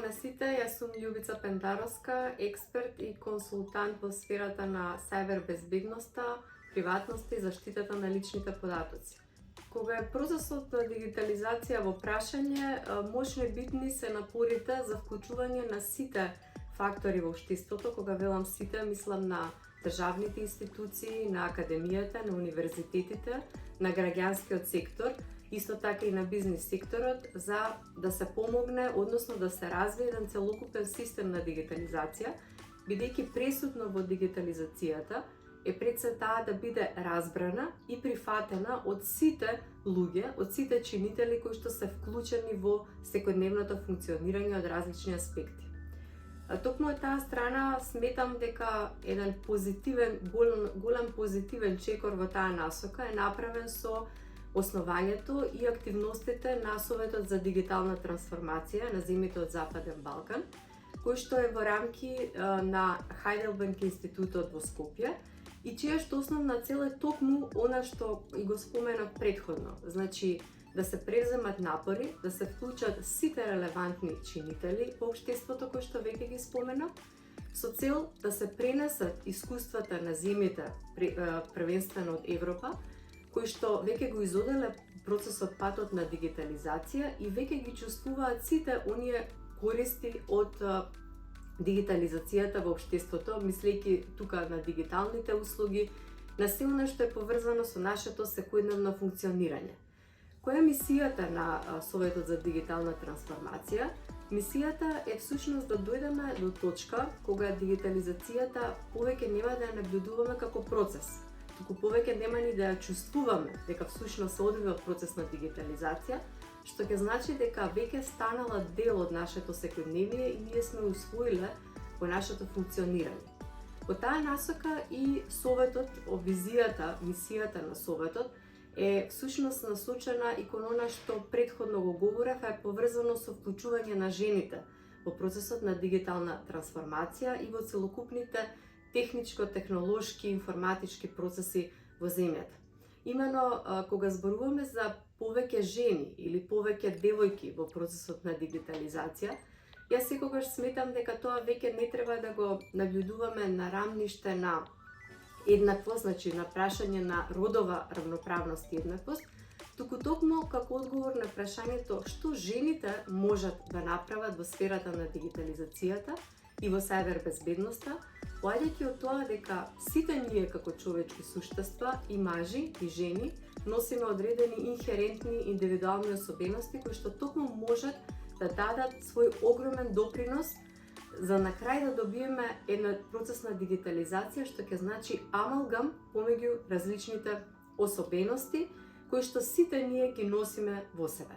Здрава на сите, јас сум Љубица Пендаровска, експерт и консултант во сферата на сајбер безбедноста, приватноста и заштитата на личните податоци. Кога е процесот на дигитализација во прашање, мощно битни се напорите за вклучување на сите фактори во општеството. Кога велам сите, мислам на државните институции, на академијата, на универзитетите, на граѓанскиот сектор, исто така и на бизнис секторот, за да се помогне, односно да се развие еден целокупен систем на дигитализација, бидејќи пресудно во дигитализацијата е пред се таа да биде разбрана и прифатена од сите луѓе, од сите чинители кои што се вклучени во секојдневното функционирање од различни аспекти. Токму од таа страна сметам дека еден голем позитивен чекор во таа насока е направен со основањето и активностите на Советот за дигитална трансформација на земјите од Западен Балкан, кој што е во рамки на Хајделберг институтот во Скопје и чија што основна цел е токму она што и го споменав претходно, значи да се преземат напори, да се вклучат сите релевантни чинители во општеството кои што веќе ги споменав, со цел да се пренесат искуствата на земјите, првенствено од Европа, кои што веќе го изоделе процесот патот на дигитализација и веќе ги чувствуваат сите оние користи од дигитализацијата во општеството, мислејќи тука на дигиталните услуги, на се она што е поврзано со нашето секојдневно функционирање. Која е мисијата на Советот за дигитална трансформација? Мисијата е всушност да дојдеме до точка кога дигитализацијата повеќе нема да ја наблюдуваме како процес, туку повеќе нема ни да ја чувствуваме дека всушност се одвива процес на дигитализација, што ќе значи дека веќе станала дел од нашето секојдневие и ние сме усвоиле во нашето функционирање. Во таа насока и Советот, визијата, мисијата на Советот е всушност насочена и кон она што претходно го говорев, е поврзано со вклучување на жените во процесот на дигитална трансформација и во целокупните техничко-технолошки и информатички процеси во земјата. Имено, кога зборуваме за повеќе жени или повеќе девојки во процесот на дигитализација, јас секогаш сметам дека тоа веќе не треба да го наблюдуваме на рамниште на еднаквост, значи на прашање на родова равноправност и еднаквост, туку токму како одговор на прашањето што жените можат да направат во сферата на дигитализацијата и во сајбер безбедноста, поаѓајќи од тоа дека сите ние како човечки суштества, и мажи и жени, носиме одредени инхерентни индивидуални особености кои што токму можат да дадат свој огромен допринос за на крај да добиеме една процес на дигитализација што ќе значи амалгам помеѓу различните особености кои што сите ние ги носиме во себе.